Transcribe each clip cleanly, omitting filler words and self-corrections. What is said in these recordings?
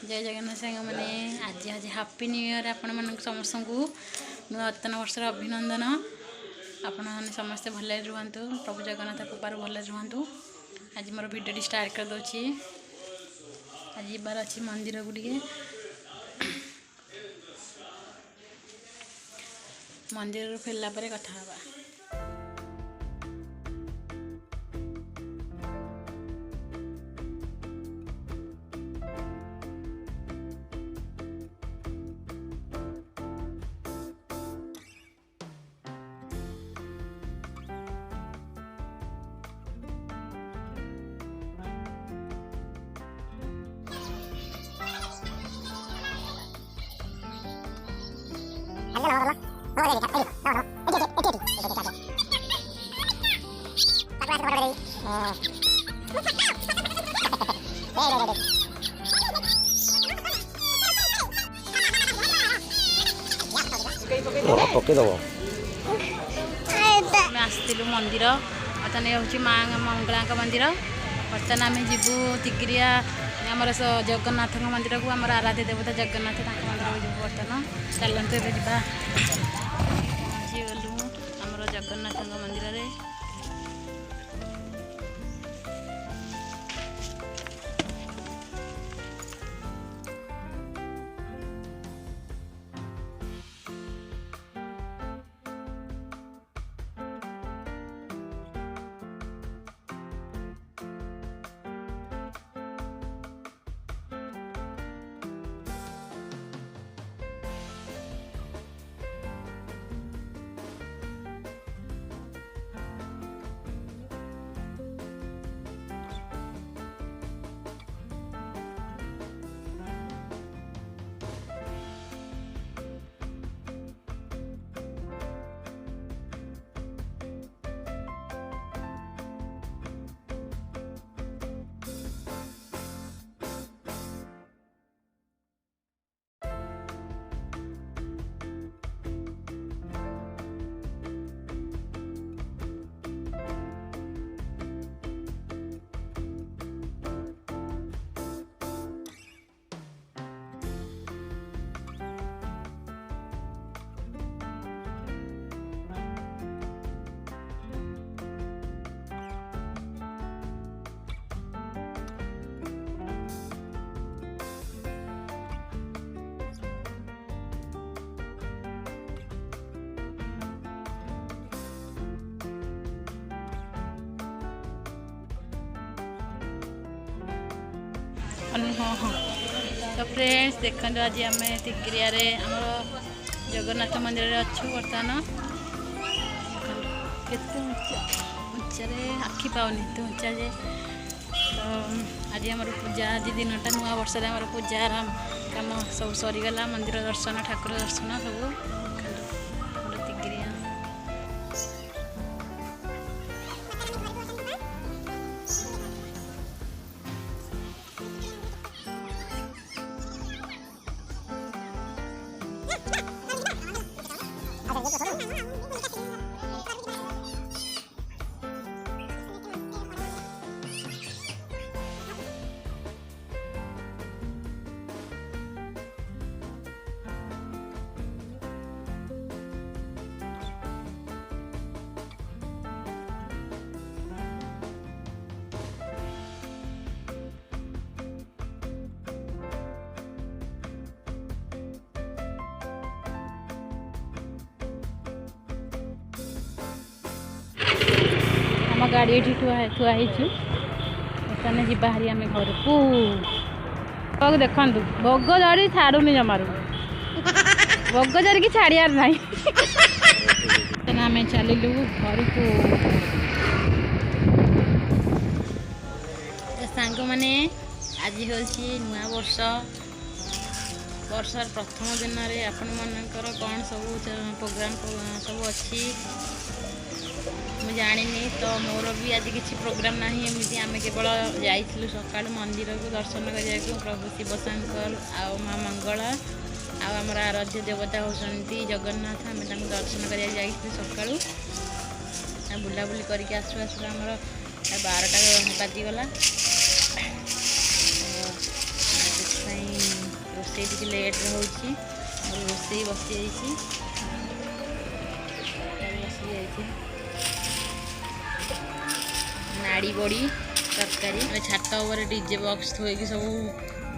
जय जगन्नाथ सांग मैंने आज आज हापी न्यू इयर आपण मन समस्त को नूतन वर्षर अभिनंदन। आपण मैंने समस्ते भले रुहतु, प्रभु जगन्नाथ कृपार भले रुहतु। आज मोर भिडियो स्टार्ट कर दूची। आज बार अच्छी मंदिर गुड़िए मंदिर फेरला कथा हवा। आसलु मंदिर बर्तमान हूँ माँ मंगला मंदिर। बर्तमान आम जीवु तिग्रिया आमर जगन्नाथ मंदिर को आम आराध्य देवता जगन्नाथ मंदिर को जीव। बर्तमान चलते जा गलु आमर जगन्नाथ मंदिर रे। हाँ हाँ तो फ्रेंड्स देखो आज आम तिग्रिया आमर जगन्नाथ मंदिर अच्छु। बर्तमान केते उच्चा आखि पाऊनी तो उच्चा जे तो आज आम पूजा आज दिनटा नुआ वर्ष आम पूजा कम सब सरीगला। मंदिर दर्शन ठाकुर दर्शन सब तिग्रिया आम गाड़ी ये थुआई बर्तमान जी बाहरी आम घर को देखु भोग जड़ी छाड़ूनी जमार भोग जरिकी छाड़ार ना आम चलू घर को सांग मैंने आज हूँ नुआ वर्षर प्रथम दिन में आपण मनकर कौन सब प्रोग्राम सब अच्छी मुझे जानी तो मोर भी आज किसी प्रोग्राम ना एमती आम केवल जाइलु सका मंदिर को दर्शन करने प्रभु शिव शंकर आ माँ मंगला आमर आराध्य देवता होती जगन्नाथ आम दर्शन करने जाइलु सका बुलाबुली करके आसू आसू आमर 12टा बाजिगला। ଟିକେ ଲେଟ୍ରେ ହେଉଛି। ମୋର ରୋଷେଇ ବସିଯାଇଛି। ନାଡ଼ି ବଡ଼ି ତରକାରୀ। ଆମେ ଛାତ ଉପରେ ଡିଜେ ବକ୍ସ ଥୋଇକି ସବୁ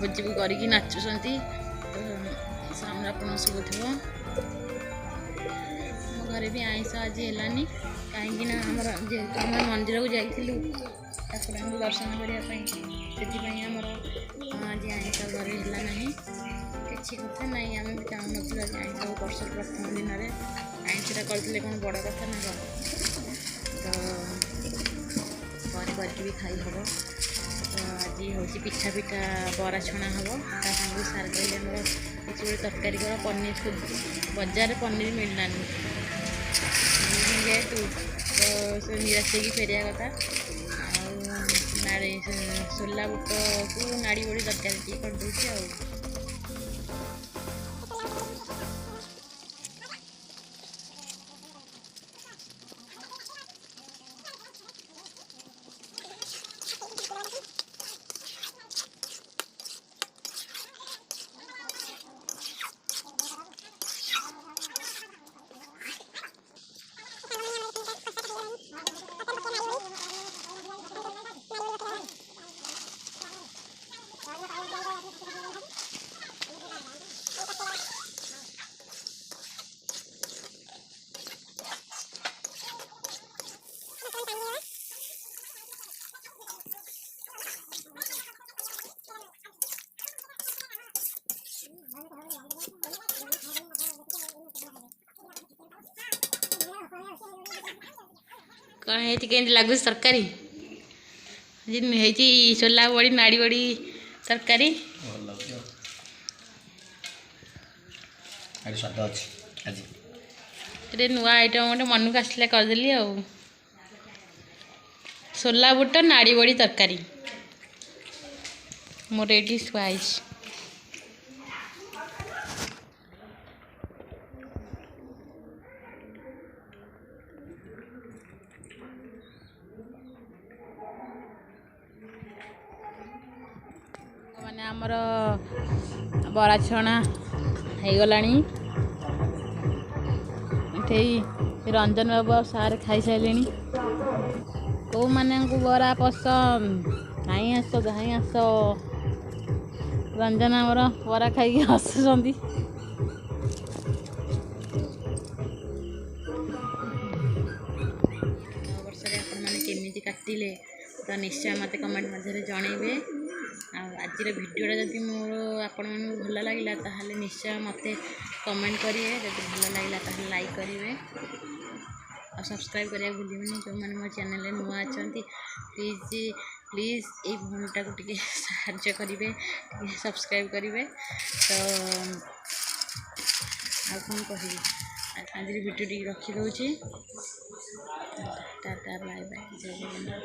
ଭୋଜି କରିକି ନାଚୁଛନ୍ତି। ସାଉଣ୍ଡ ଆପଣଙ୍କୁ ଶୁଭୁଥିବ। ଆମ ଘରେ ବି ଆଇଁଷ ଆଜି ହେଲାନି, କାହିଁକିନା ଆମର ଯେହେତୁ ଆମେ ମନ୍ଦିରକୁ ଯାଇଥିଲୁ ଠାକୁରଙ୍କୁ ଦର୍ଶନ କରିବା ପାଇଁ, ସେଥିପାଇଁ ଆମର ଆଜି ଆଇଁଷ ଘରେ ହେଲା ନାହିଁ। କିଛି କଥା ନାହିଁ, ଆମେ ବି ଚାହୁଁନଥିଲୁ ଆଜି ଆଇଁଷ ବର୍ଷର ପ୍ରଥମ ଦିନରେ ଆଇଁଷଟା କରିଥିଲେ କ'ଣ ବଡ଼ କଥା ନା କ'ଣ। ତ ପରେ କରିକି ବି ଖାଇ ହେବ। ତ ଆଜି ହେଉଛି ପିଠା ବରା ଛଣା ହେବ। ତା ସାଙ୍ଗକୁ ସାର୍ କହିଲେ ଆମର କିଛି ଗୋଟେ ତରକାରୀ କର, ପନିର ବଜାରରେ ପନିର ମିଳିଲାନି ଯେହେତୁ, ତ ସେ ନିରାଶ ହେଇକି ଫେରିବା କଥା। ଆଉ ସୋଲା ବୁଟକୁ ନାଡ଼ି ବଡ଼ି ତରକାରୀ ଟିକେ କରିଦେଉଛି ଆଉ। କ'ଣ ହେଇଛି, କେମିତି ଲାଗୁଛି ତରକାରୀ? ହେଇଛି ସୋଲା ବଡ଼ି ନାଡ଼ି ବଡ଼ି ତରକାରୀ। ସ୍ୱାଦ ଅଛି ଆଜି। ଗୋଟେ ନୂଆ ଆଇଟମ୍ ଗୋଟେ ମନକୁ ଆସିଲା କରିଦେଲି ଆଉ। ସୋଲା ବୁଟ ନାଡ଼ି ବଡ଼ି ତରକାରୀ ମୋର ଏଇଠି ଥୁଆ ହେଇଛି। ମାନେ ଆମର ବରା ଛଣା ହେଇଗଲାଣି। ଏଠି ରଞ୍ଜନ ବାବୁ ଆଉ ସାର୍ ଖାଇସାରିଲେଣି। କେଉଁମାନଙ୍କୁ ବରା ପସନ୍ଦ ଧାଇଁ ଆସ ଧାଇଁ ଆସ। ରଞ୍ଜନ ଆମର ବରା ଖାଇକି ହସୁଛନ୍ତି। ବର୍ଷରେ ଆପଣମାନେ କେମିତି କାଟିଲେ ତ ନିଶ୍ଚୟ ମୋତେ କମେଣ୍ଟ ମଧ୍ୟରେ ଜଣାଇବେ। ଆଉ ଆଜିର ଭିଡ଼ିଓଟା ଯଦି ମୋର ଆପଣମାନଙ୍କୁ ଭଲ ଲାଗିଲା ତାହେଲେ ନିଶ୍ଚୟ ମୋତେ କମେଣ୍ଟ କରିବେ। ଯଦି ଭଲ ଲାଗିଲା ତାହେଲେ ଲାଇକ୍ କରିବେ ଆଉ ସବସ୍କ୍ରାଇବ୍ କରିବାକୁ ଭୁଲିବେନି। ଯେଉଁମାନେ ମୋ ଚ୍ୟାନେଲରେ ନୂଆ ଅଛନ୍ତି ପ୍ଲିଜ୍ ଏଇ ଭଉଣୀଟାକୁ ଟିକେ ସାହାଯ୍ୟ କରିବେ, ଟିକେ ସବସ୍କ୍ରାଇବ୍ କରିବେ। ତ ଆଉ କ'ଣ କହିବି, ଆଜିର ଭିଡ଼ିଓ ଟିକେ ରଖିଦେଉଛି। ଟାଟା ବାଏ ବାଏ, ଜୟ ଜଗନ୍ନାଥ।